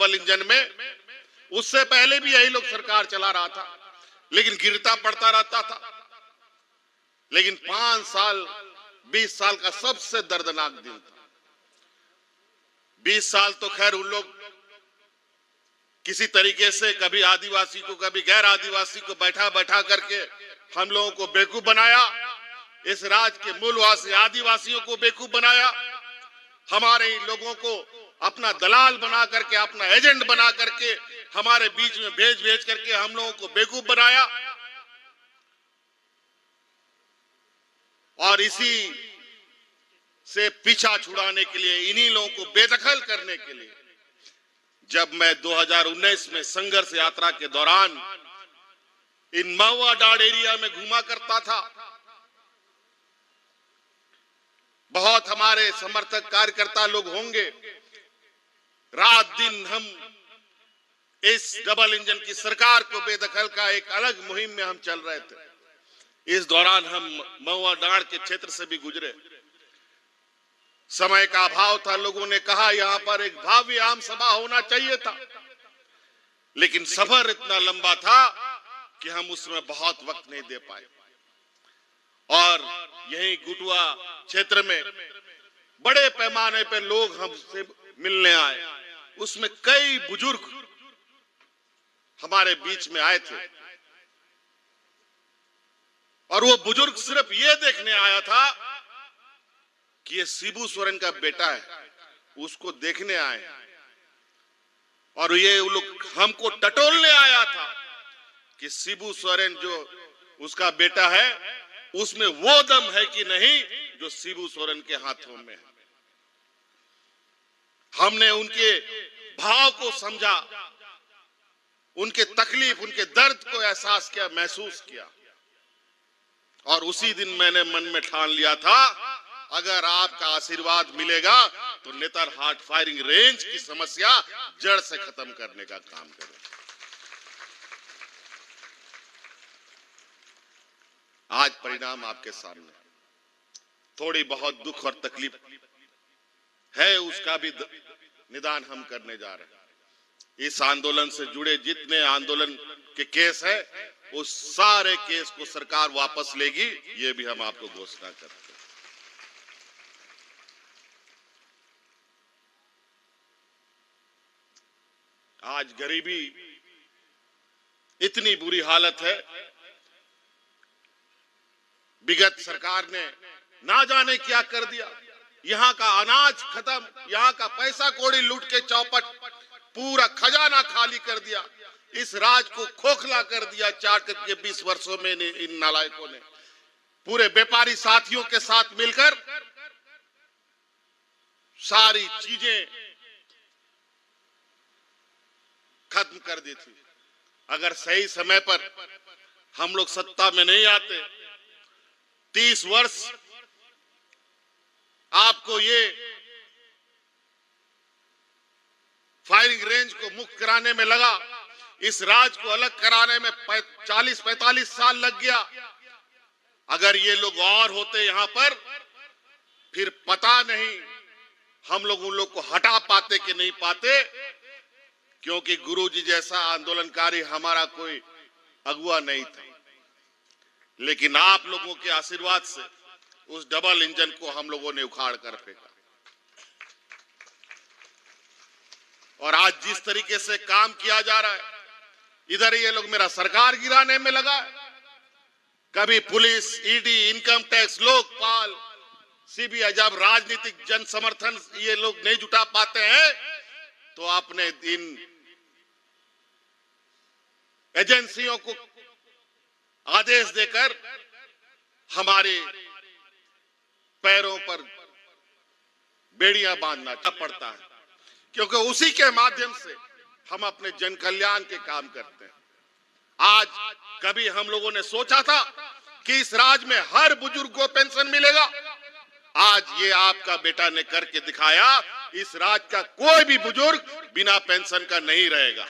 Double engine में। उससे पहले भी यही लोग सरकार चला रहा था, लेकिन गिरता पड़ता रहता था। लेकिन 5 साल 20 साल का सबसे दर्दनाक दिन था। 20 साल तो खैर उन लोग किसी तरीके से कभी आदिवासी को कभी गैर आदिवासी को बैठा बैठा करके हम लोगों को बेवकूफ बनाया। इस राज्य के मूलवासी आदिवासियों को बेवकूफ बनाया। हमारे लोगों को अपना दलाल बना करके, अपना एजेंट बना करके हमारे बीच में भेज भेज करके हम लोगों को बेवकूफ बनाया। और इसी से पीछा छुड़ाने के लिए, इन्हीं लोगों को बेदखल करने के लिए, जब मैं 2019 में संघर्ष यात्रा के दौरान इन महुआ डांड एरिया में घूमा करता था, बहुत हमारे समर्थक कार्यकर्ता लोग होंगे, रात दिन हम इस डबल इंजन की सरकार को बेदखल का एक अलग मुहिम में हम चल रहे थे। इस दौरान हम महुआ डांड के क्षेत्र से भी गुजरे। समय का अभाव था, लोगों ने कहा यहां पर एक भव्य आम सभा होना चाहिए था, लेकिन सफर इतना लंबा था कि हम उसमें बहुत वक्त नहीं दे पाए। और यही गुटुआ क्षेत्र में बड़े पैमाने पर लोग हमसे मिलने आए। उसमें कई बुजुर्ग हमारे बीच में आए थे, और वो बुजुर्ग सिर्फ ये देखने आया था कि ये शिबू सोरेन का बेटा है, उसको देखने आए। और ये लोग हमको टटोलने आया था कि शिबू सोरेन जो उसका बेटा है, उसमें वो दम है कि नहीं जो शिबू सोरेन के हाथों में है। हमने उनके भाव को समझा, उनके तकलीफ, उनके दर्द को एहसास किया, महसूस किया। और उसी दिन मैंने मन में ठान लिया था, अगर आपका आशीर्वाद मिलेगा तो नेतरहाट फायरिंग रेंज की समस्या जड़ से खत्म करने का काम करें। आज परिणाम आपके सामने, थोड़ी बहुत दुख और तकलीफ है, उसका भी निदान हम करने जा रहे हैं। इस आंदोलन से जुड़े जितने आंदोलन के केस है, उस सारे केस को सरकार वापस लेगी, ये भी हम आपको घोषणा करते हैं। आज गरीबी इतनी बुरी हालत है, विगत सरकार ने ना जाने क्या कर दिया। यहाँ का अनाज खत्म, यहाँ का पैसा कौड़ी लूट के चौपट, पूरा खजाना खाली कर दिया। इस राज को खोखला कर दिया 20 वर्षों में इन नालायकों ने। पूरे व्यापारी साथियों के साथ मिलकर सारी चीजें खत्म कर दी थी। अगर सही समय पर हम लोग सत्ता में नहीं आते, 30 वर्ष आपको ये फायरिंग रेंज को मुक्त कराने में लगा, इस राज को अलग कराने में 40-45 साल लग गया। अगर ये लोग और होते यहां पर, फिर पता नहीं हम लोग उन लोग को हटा पाते कि नहीं पाते, क्योंकि गुरुजी जैसा आंदोलनकारी हमारा कोई अगुवा नहीं था। लेकिन आप लोगों के आशीर्वाद से उस डबल इंजन को हम लोगों ने उखाड़ कर फेंका। और आज जिस तरीके से काम किया जा रहा है, इधर ये लोग मेरा सरकार गिराने में लगा, कभी police, ED, income tax, Lokpal, CBI, जब राजनीतिक जन समर्थन ये लोग नहीं जुटा पाते हैं, तो अपने इन एजेंसियों को आदेश देकर हमारे पैरों पर बेड़ियां बांधना पड़ता है, क्योंकि उसी के माध्यम से हम अपने जन कल्याण के काम करते हैं। आज कभी हम लोगों ने सोचा था कि इस राज्य में हर बुजुर्ग को पेंशन मिलेगा? आज ये आपका बेटा ने करके दिखाया, इस राज्य का कोई भी बुजुर्ग बिना पेंशन का नहीं रहेगा।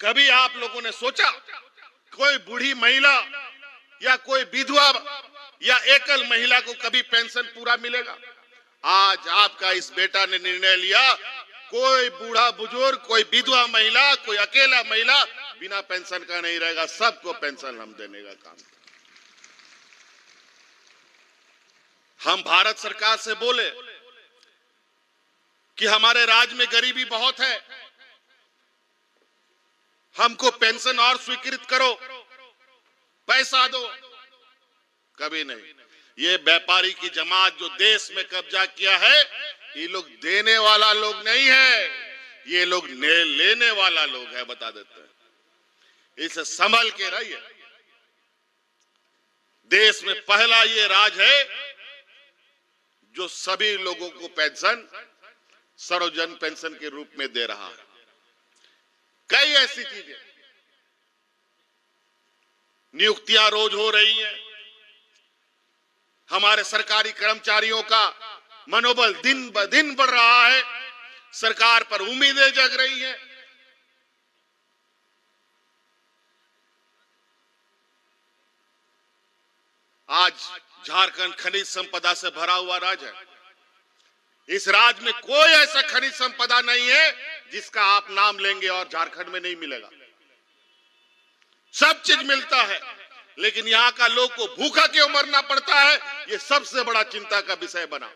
कभी आप लोगों ने सोचा कोई बूढ़ी महिला या कोई विधवा या एकल महिला को कभी पेंशन पूरा मिलेगा? आज आपका इस बेटा ने निर्णय लिया, कोई बूढ़ा बुजुर्ग, कोई विधवा महिला, कोई अकेला महिला बिना पेंशन का नहीं रहेगा, सबको पेंशन हम देने का काम। हम भारत सरकार से बोले कि हमारे राज्य में गरीबी बहुत है, हमको पेंशन और स्वीकृत करो, पैसा दो। कभी नहीं। ये व्यापारी की जमात जो देश में कब्जा किया है, ये लोग देने वाला लोग नहीं है, ये लोग लेने वाला लोग है, बता देते हैं। इसे संभल के रहिए। देश में पहला ये राज है जो सभी लोगों को पेंशन सर्वजन पेंशन के रूप में दे रहा है। कई ऐसी चीजें, नियुक्तियां रोज हो रही हैं, हमारे सरकारी कर्मचारियों का मनोबल दिन ब दिन बढ़ रहा है, सरकार पर उम्मीदें जग रही हैं। आज झारखंड खनिज संपदा से भरा हुआ राज्य है। इस राज्य में कोई ऐसा खनिज संपदा नहीं है जिसका आप नाम लेंगे और झारखंड में नहीं मिलेगा। सब चीज मिलता है, लेकिन यहां का लोग को भूखा क्यों मरना पड़ता है, ये सबसे बड़ा चिंता का विषय बना।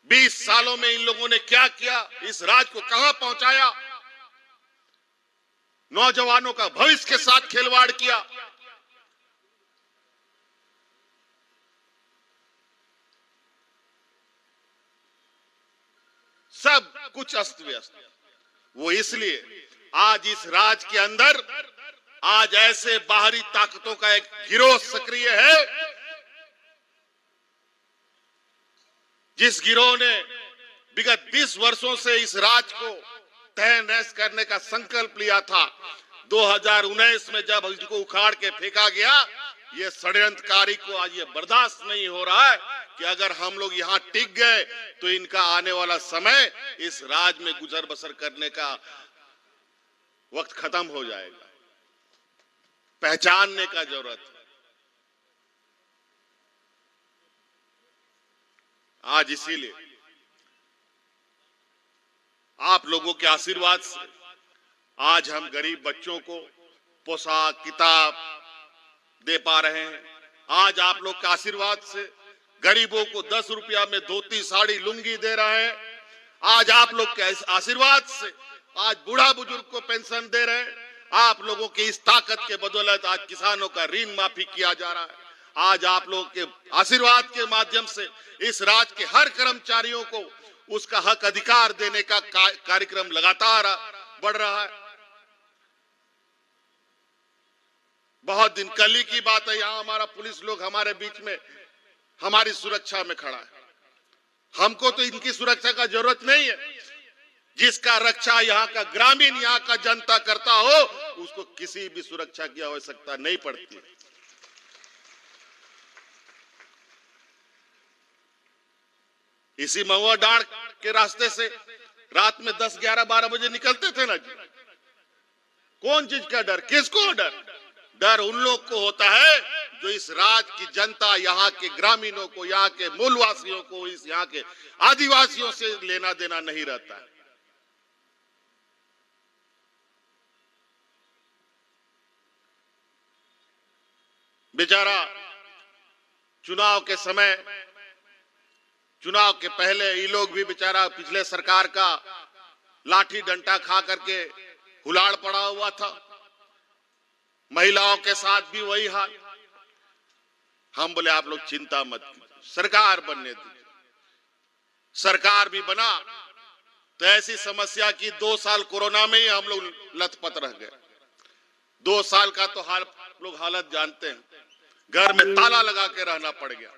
20 सालों में इन लोगों ने क्या किया, इस राज्य को कहां पहुंचाया, नौजवानों का भविष्य के साथ खिलवाड़ किया। सब कुछ अस्त व्यस्त। वो इसलिए आज इस राज्य के अंदर आज ऐसे बाहरी ताकतों का एक गिरोह सक्रिय है, जिस गिरोह ने विगत 20 वर्षों से इस राज्य को तहस-नहस करने का संकल्प लिया था। 2019 में जब इसको उखाड़ के फेंका गया, ये षड्यंत्रकारी को आज ये बर्दाश्त नहीं हो रहा है कि अगर हम लोग यहां टिक गए तो इनका आने वाला समय इस राज्य में गुजर बसर करने का वक्त खत्म हो जाएगा। पहचानने का जरूरत है। आज इसीलिए आप लोगों के आशीर्वाद से आज हम गरीब बच्चों को पोशाक, किताब दे पा रहे हैं। आज आप लोग के आशीर्वाद से गरीबों को 10 रुपया में धोती, साड़ी, लुंगी दे रहे हैं। आज आप लोग के आशीर्वाद से आज बूढ़ा बुजुर्ग को पेंशन दे रहे हैं। आप लोगों की इस ताकत के बदौलत आज किसानों का ऋण माफी किया जा रहा है। आज आप लोगों के आशीर्वाद के माध्यम से इस राज्य के हर कर्मचारियों को उसका हक अधिकार देने का कार्यक्रम लगातार बढ़ रहा है। बहुत दिन कल ही की बात है, यहां हमारा पुलिस लोग हमारे बीच में हमारी सुरक्षा में खड़ा है। हमको तो इनकी सुरक्षा का जरूरत नहीं है। जिसका रक्षा यहाँ का ग्रामीण, यहाँ का जनता करता हो, उसको किसी भी सुरक्षा की आवश्यकता नहीं पड़ती। इसी महुआ डांड के रास्ते से रात में 10, 11, 12 बजे निकलते थे ना जी। कौन चीज का डर, किसको डर? डर उन लोग को होता है जो इस राज्य की जनता, यहाँ के ग्रामीणों को, यहाँ के मूलवासियों को, इस यहाँ के आदिवासियों से लेना देना नहीं रहता है। बेचारा चुनाव के समय, चुनाव के पहले ये लोग भी बेचारा पिछले सरकार का लाठी डंडा खा करके हुलाड़ पड़ा हुआ था। महिलाओं के साथ भी वही हाल। हम बोले आप लोग चिंता मत कीजिए, सरकार बनने दीजिए। सरकार भी बना तो ऐसी समस्या की 2 साल कोरोना में ही हम लोग लथपथ रह गए। 2 साल का तो लोग हालत जानते हैं। घर में ताला लगा के रहना पड़ गया।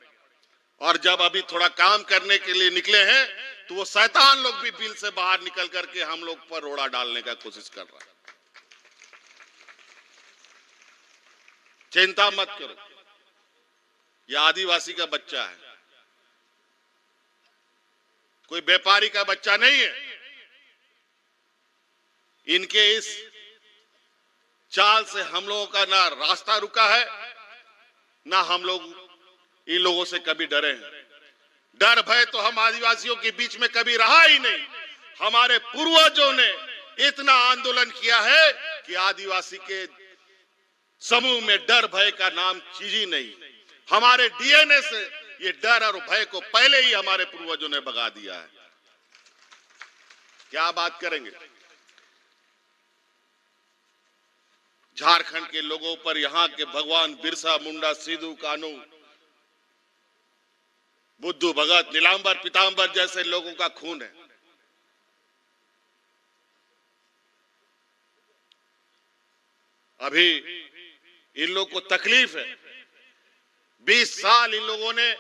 और जब अभी थोड़ा काम करने के लिए निकले हैं तो वो शैतान लोग भी बिल से बाहर निकल करके हम लोग पर रोड़ा डालने का कोशिश कर रहा है। चिंता मत करो, यह आदिवासी का बच्चा है, कोई व्यापारी का बच्चा नहीं है। इनके इस चाल से हम लोगों का ना रास्ता रुका है, ना हम लोग इन लोगों से कभी डरे हैं। डर भय तो हम आदिवासियों के बीच में कभी रहा ही नहीं। हमारे पूर्वजों ने इतना आंदोलन किया है कि आदिवासी के समूह में डर भय का नाम चीज ही नहीं। हमारे डीएनए से ये डर और भय को पहले ही हमारे पूर्वजों ने भगा दिया है। क्या बात करेंगे? झारखंड के लोगों पर यहाँ के भगवान बिरसा मुंडा, सिद्धू कान्हू, बुद्धू भगत, नीलांबर पीतांबर जैसे लोगों का खून है। अभी इन लोगों को तकलीफ है। 20 साल इन लोगों ने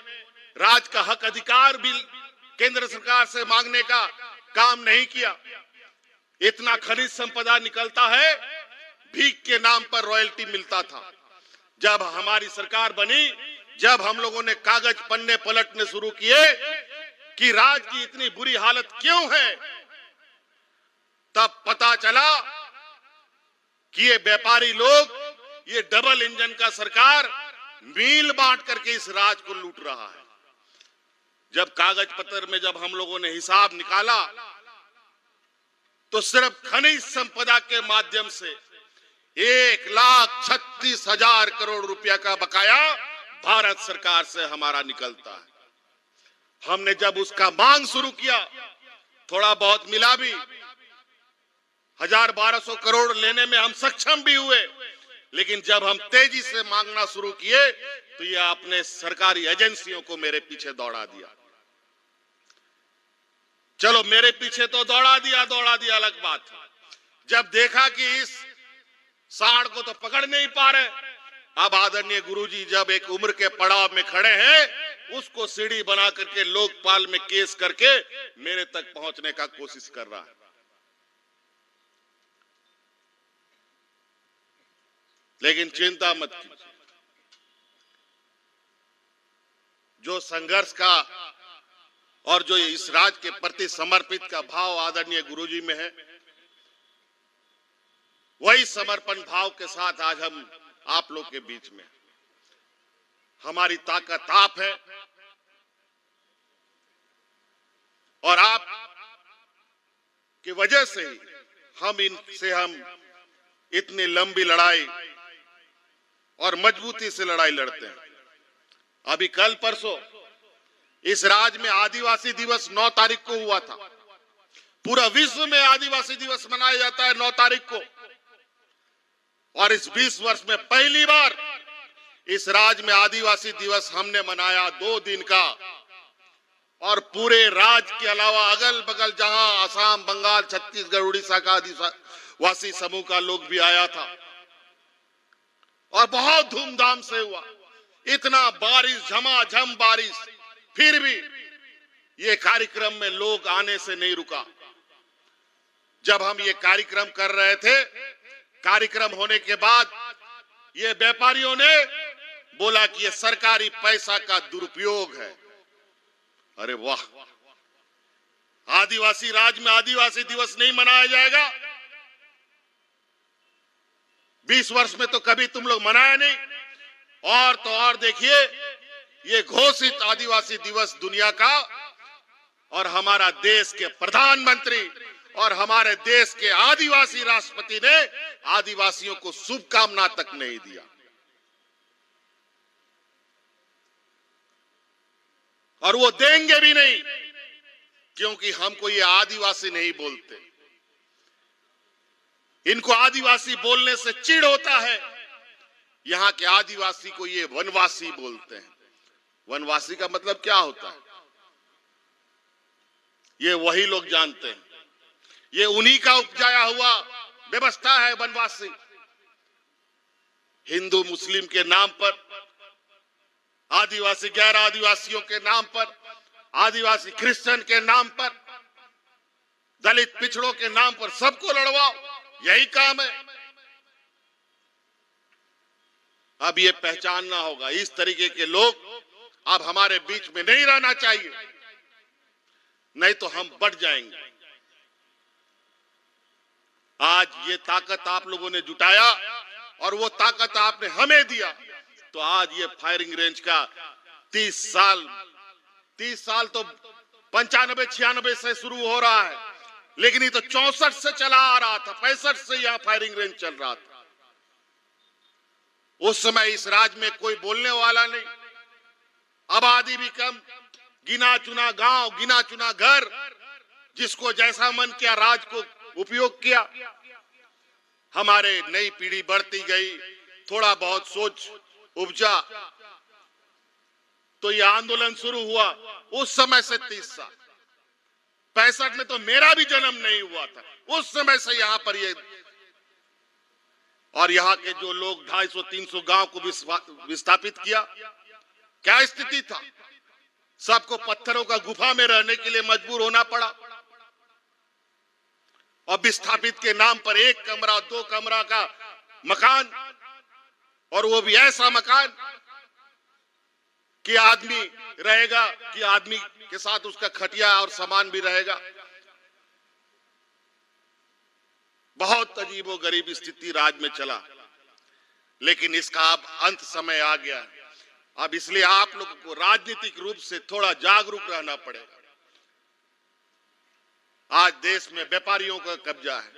राज का हक अधिकार भी केंद्र सरकार से मांगने का काम नहीं किया। इतना खनिज संपदा निकलता है, भीख के नाम पर रॉयल्टी मिलता था। जब हमारी सरकार बनी, जब हम लोगों ने कागज पन्ने पलटने शुरू किए कि राज्य की इतनी बुरी हालत क्यों है, तब पता चला कि ये व्यापारी लोग, ये डबल इंजन का सरकार मील बांट करके इस राज्य को लूट रहा है। जब कागज पत्र में जब हम लोगों ने हिसाब निकाला तो सिर्फ खनिज संपदा के माध्यम से 1,36,000 करोड़ रुपया का बकाया भारत सरकार से हमारा निकलता है। हमने जब उसका मांग शुरू किया, थोड़ा बहुत मिला भी, 1,000-1,200 करोड़ लेने में हम सक्षम भी हुए। लेकिन जब हम तेजी से मांगना शुरू किए तो ये अपने सरकारी एजेंसियों को मेरे पीछे दौड़ा दिया। चलो मेरे पीछे तो दौड़ा दिया अलग बात है। जब देखा कि इस सांड को तो पकड़ नहीं पा रहे, अब आदरणीय गुरुजी जब एक उम्र के पड़ाव में खड़े हैं, उसको सीढ़ी बना करके लोकपाल में केस करके मेरे तक पहुंचने का कोशिश कर रहा है। लेकिन चिंता मत कीजिए, जो संघर्ष का और जो इस राज्य के प्रति समर्पित का भाव आदरणीय गुरुजी में है, वही समर्पण भाव के साथ आज हम आप लोग के बीच में। हमारी ताकत आप है और आप की वजह से ही हम इतनी लंबी लड़ाई और मजबूती से लड़ाई लड़ते हैं। अभी कल परसों इस राज्य में आदिवासी दिवस 9 तारीख को हुआ था। पूरा विश्व में आदिवासी दिवस मनाया जाता है 9 तारीख को, और इस 20 वर्ष में पहली बार इस राज्य में आदिवासी दिवस हमने मनाया 2 दिन का। और पूरे राज्य के अलावा अगल बगल जहां असम, बंगाल, छत्तीसगढ़, उड़ीसा का आदिवासी समूह का लोग भी आया था और बहुत धूमधाम से हुआ। इतना बारिश, झमाझम बारिश, फिर भी ये कार्यक्रम में लोग आने से नहीं रुका। जब हम ये कार्यक्रम कर रहे थे, कार्यक्रम होने के बाद ये व्यापारियों ने बोला कि ये सरकारी पैसा का दुरुपयोग है। अरे वाह, आदिवासी राज्य में आदिवासी दिवस नहीं मनाया जाएगा? 20 वर्ष में तो कभी तुम लोग मनाया नहीं। और तो और देखिए, ये घोषित आदिवासी दिवस दुनिया का, और हमारा देश के प्रधानमंत्री और हमारे देश के आदिवासी राष्ट्रपति ने आदिवासियों को शुभकामना तक नहीं दिया। और वो देंगे भी नहीं, क्योंकि हमको ये आदिवासी नहीं बोलते। इनको आदिवासी बोलने से चिढ़ होता है। यहाँ के आदिवासी को ये वनवासी बोलते हैं। वनवासी का मतलब क्या होता है ये वही लोग जानते हैं। ये उन्हीं का उपजाया हुआ व्यवस्था है वनवासी। हिंदू मुस्लिम के नाम पर, आदिवासी गैर आदिवासियों के नाम पर, आदिवासी क्रिश्चियन के नाम पर, दलित पिछड़ों के नाम पर सबको लड़वाओ, यही काम है। अब ये पहचानना होगा, इस तरीके के लोग अब हमारे बीच में नहीं रहना चाहिए, नहीं तो हम बढ़ जाएंगे। आज ये ताकत आप लोगों ने जुटाया, और वो ताकत आपने हमें दिया, तो आज ये फायरिंग रेंज का 30 साल तो 95-96 से शुरू हो रहा है, लेकिन ये तो 64 से चला आ रहा था, 65 से यहाँ फायरिंग रेंज चल रहा था। उस समय इस राज्य में कोई बोलने वाला नहीं, आबादी भी कम, गिना चुना गांव, गिना चुना घर, जिसको जैसा मन किया राज को उपयोग किया। हमारे नई पीढ़ी बढ़ती गई, थोड़ा बहुत सोच उपजा, तो ये आंदोलन शुरू हुआ। उस समय से 30 साल, 65 में तो मेरा भी जन्म नहीं हुआ था, उस समय से यहां पर ये, और यहाँ के जो लोग 250-300 गांव को विस्थापित किया, क्या स्थिति था? सबको पत्थरों का गुफा में रहने के लिए मजबूर होना पड़ा, और विस्थापित के नाम पर 1 कमरा 2 कमरा का मकान, और वो भी ऐसा मकान कि आदमी रहेगा, कि आदमी के साथ उसका खटिया और सामान भी रहेगा। बहुत अजीबोगरीब स्थिति राज्य में चला, लेकिन इसका अब अंत समय आ गया। अब इसलिए आप लोगों को राजनीतिक रूप से थोड़ा जागरूक रहना पड़ेगा। आज देश में व्यापारियों का कब्जा है,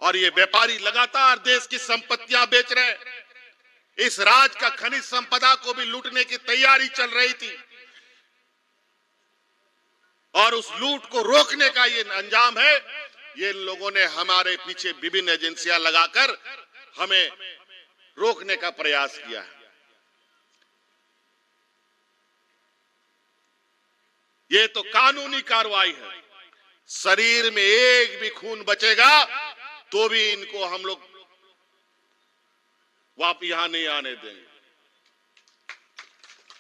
और ये व्यापारी लगातार देश की संपत्तियां बेच रहे हैं। इस राज्य का खनिज संपदा को भी लूटने की तैयारी चल रही थी, और उस लूट को रोकने का ये अंजाम है। ये लोगों ने हमारे पीछे विभिन्न एजेंसियां लगाकर हमें रोकने का प्रयास किया है। ये तो कानूनी कार्रवाई है। शरीर में एक भी खून बचेगा तो भी इनको हम लोग वापस यहां नहीं आने देंगे।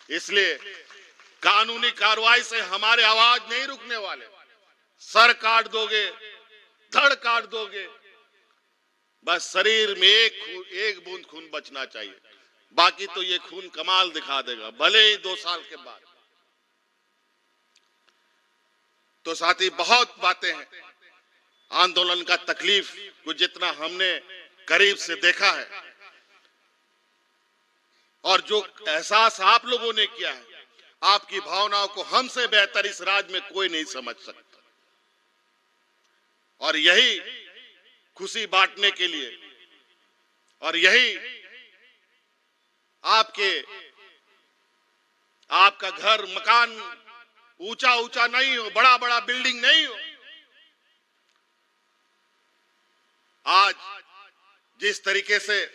इसलिए कानूनी कार्रवाई से हमारे आवाज नहीं रुकने वाले। सर काट दोगे, धड़ काट दोगे, बस शरीर में एक बूंद खून बचना चाहिए, बाकी तो ये खून कमाल दिखा देगा, भले ही 2 साल के बाद। तो साथी, बहुत बातें हैं। आंदोलन का तकलीफ को जितना हमने करीब से देखा है, और जो एहसास आप लोगों ने किया है, आपकी भावनाओं को हमसे बेहतर इस राज्य में कोई नहीं समझ सकता। और यही खुशी बांटने के लिए, और यही आपका घर मकान ऊंचा ऊंचा नहीं हो, बड़ा बड़ा बिल्डिंग नहीं हो, आज जिस तरीके से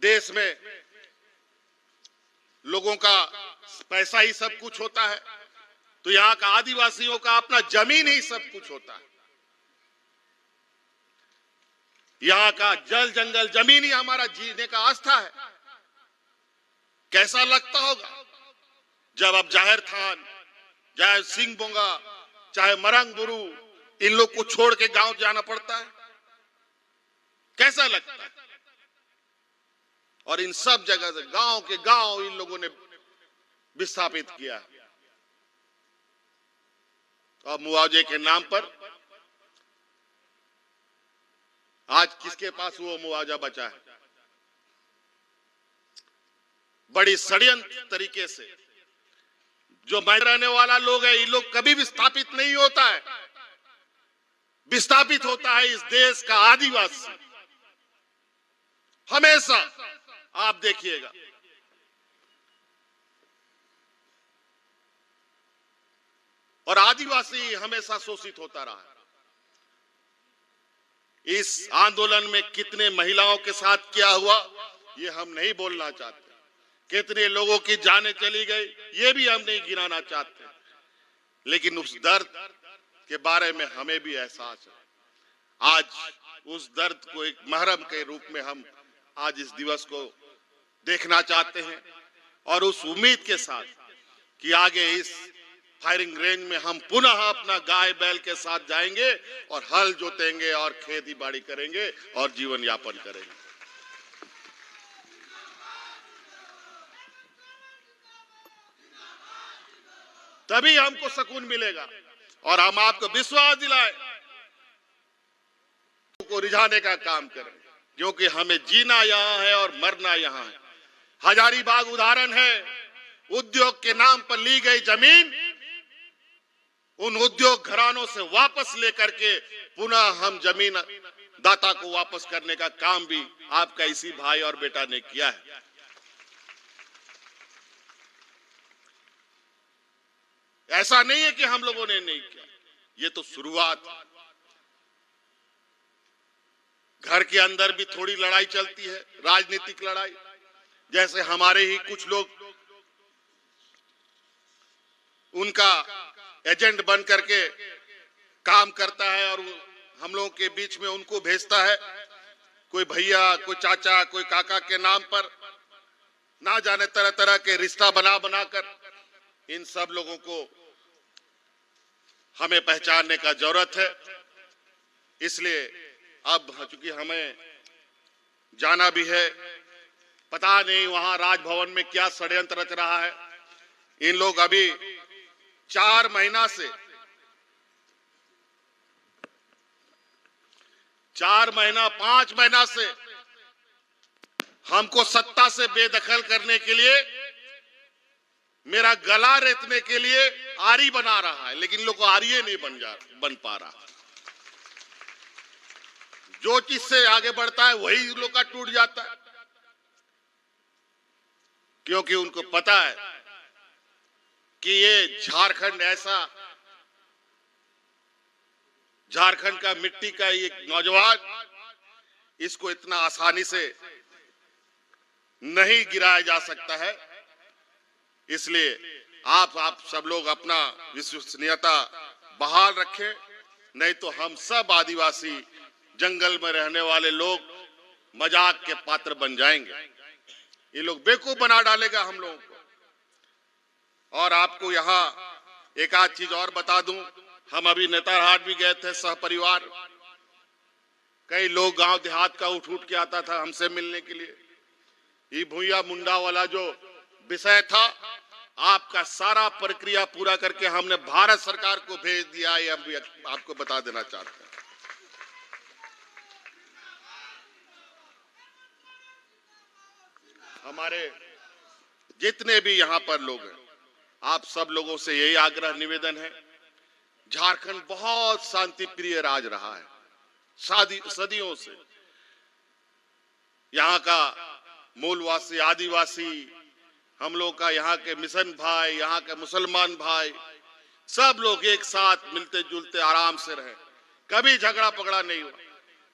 देश में लोगों का पैसा ही सब कुछ होता है, तो यहाँ का आदिवासियों का अपना जमीन ही सब कुछ होता है। यहाँ का जल जंगल जमीन ही हमारा जीने का आस्था है। कैसा लगता होगा जब अब जाहिर थान, चाहे सिंह बोंगा, चाहे मरंग बुरु, इन लोग को छोड़ के गांव जाना पड़ता है। कैसा लगता है? और इन सब जगह से गांव के गांव इन लोगों ने विस्थापित किया। और मुआवजे के नाम पर आज किसके पास वो मुआवजा बचा है? बड़ी षड्यंत्र तरीके से जो मैं रहने वाला लोग है, ये लोग कभी विस्थापित नहीं होता है। विस्थापित होता है इस देश का आदिवासी, हमेशा। आप देखिएगा, और आदिवासी हमेशा शोषित होता रहा है। इस आंदोलन में कितने महिलाओं के साथ क्या हुआ ये हम नहीं बोलना चाहते, कितने लोगों की जानें चली गई ये भी हम नहीं गिनाना चाहते, लेकिन उस दर्द के बारे में हमें भी एहसास है। आज उस दर्द को एक महरम के रूप में हम आज इस दिवस को देखना चाहते हैं, और उस उम्मीद के साथ कि आगे इस फायरिंग रेंज में हम पुनः अपना गाय बैल के साथ जाएंगे और हल जोतेंगे और खेती बाड़ी करेंगे और जीवन यापन करेंगे। तभी हमको सुकून मिलेगा, और हम आपको विश्वास दिलाए को रिझाने का काम करें। क्योंकि हमें जीना यहां है और मरना यहां है। हजारीबाग उदाहरण है, उद्योग के नाम पर ली गई जमीन उन उद्योग घरानों से वापस लेकर के पुनः हम जमीन दाता को वापस करने का काम भी आपका इसी भाई और बेटा ने किया है। ऐसा नहीं है कि हम लोगों ने नहीं किया, ये तो शुरुआत है। घर के अंदर भी थोड़ी लड़ाई चलती है, राजनीतिक लड़ाई। जैसे हमारे ही कुछ लोग उनका एजेंट बन करके काम करता है और हम लोगों के बीच में उनको भेजता है, कोई भैया, कोई चाचा, कोई काका के नाम पर, ना जाने तरह तरह के रिश्ता बना बनाकर। इन सब लोगों को हमें पहचानने का जरूरत है। इसलिए अब चूंकि हमें जाना भी है, पता नहीं वहां राजभवन में क्या षड्यंत्र रच रहा है। इन लोग अभी 4 महीना से 5 महीना से हमको सत्ता से बेदखल करने के लिए, मेरा गला रेतने के लिए आरी बना रहा है, लेकिन लोग को आरी नहीं बन पा रहा। जो चीज से आगे बढ़ता है वही लोग का टूट जाता है, क्योंकि उनको पता है कि ये झारखंड का मिट्टी का एक नौजवान, इसको इतना आसानी से नहीं गिराया जा सकता है। इसलिए आप सब लोग अपना विश्वसनीयता बहाल रखें, नहीं तो हम सब आदिवासी जंगल में रहने वाले लोग मजाक के पात्र बन जाएंगे। ये लोग बेवकूफ बना डालेगा हम लोगों को। और आपको यहाँ एक आध चीज और बता दूं, हम अभी नेतारहाट भी गए थे सहपरिवार। कई लोग गांव देहात का उठ के आता था हमसे मिलने के लिए। ये भूया मुंडा वाला जो विषय था, आपका सारा प्रक्रिया पूरा करके हमने भारत सरकार को भेज दिया है, अब आपको बता देना चाहते हैं। हमारे जितने भी यहाँ पर लोग हैं, आप सब लोगों से यही आग्रह निवेदन है, झारखंड बहुत शांति प्रिय राज रहा है सदियों से। यहाँ का मूलवासी, आदिवासी, हम लोग का यहाँ के मिशन भाई, यहाँ के मुसलमान भाई, सब लोग एक साथ मिलते जुलते आराम से रहे, कभी झगड़ा पगड़ा नहीं हुआ।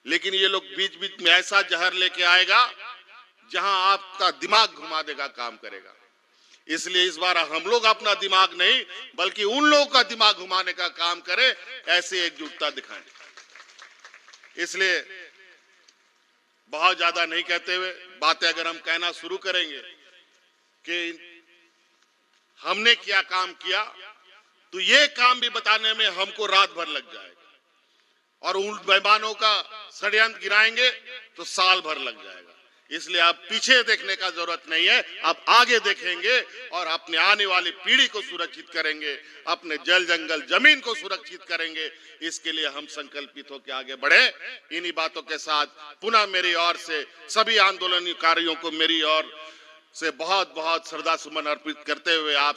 लेकिन ये लोग बीच बीच में ऐसा जहर लेके आएगा जहां आपका दिमाग घुमा देगा, काम करेगा। इसलिए इस बार हम लोग अपना दिमाग नहीं बल्कि उन लोगों का दिमाग घुमाने का काम करें, ऐसे एकजुटता दिखाएं। इसलिए बहुत ज्यादा नहीं कहते हुए बातें अगर हम कहना शुरू करेंगे कि हमने क्या काम किया, तो ये काम भी बताने में हमको रात भर लग जाएगा, और उन बेईमानों का षड्यंत्र गिराएंगे तो साल भर लग जाएगा। इसलिए आप पीछे देखने का जरूरत नहीं है, आप आगे देखेंगे और अपने आने वाली पीढ़ी को सुरक्षित करेंगे, अपने जल जंगल जमीन को सुरक्षित करेंगे। इसके लिए हम संकल्पित होकर आगे बढ़े। इन्हीं बातों के साथ पुनः मेरी ओर से सभी आंदोलनकारियों को मेरी ओर से बहुत बहुत श्रद्धा सुमन अर्पित करते हुए आप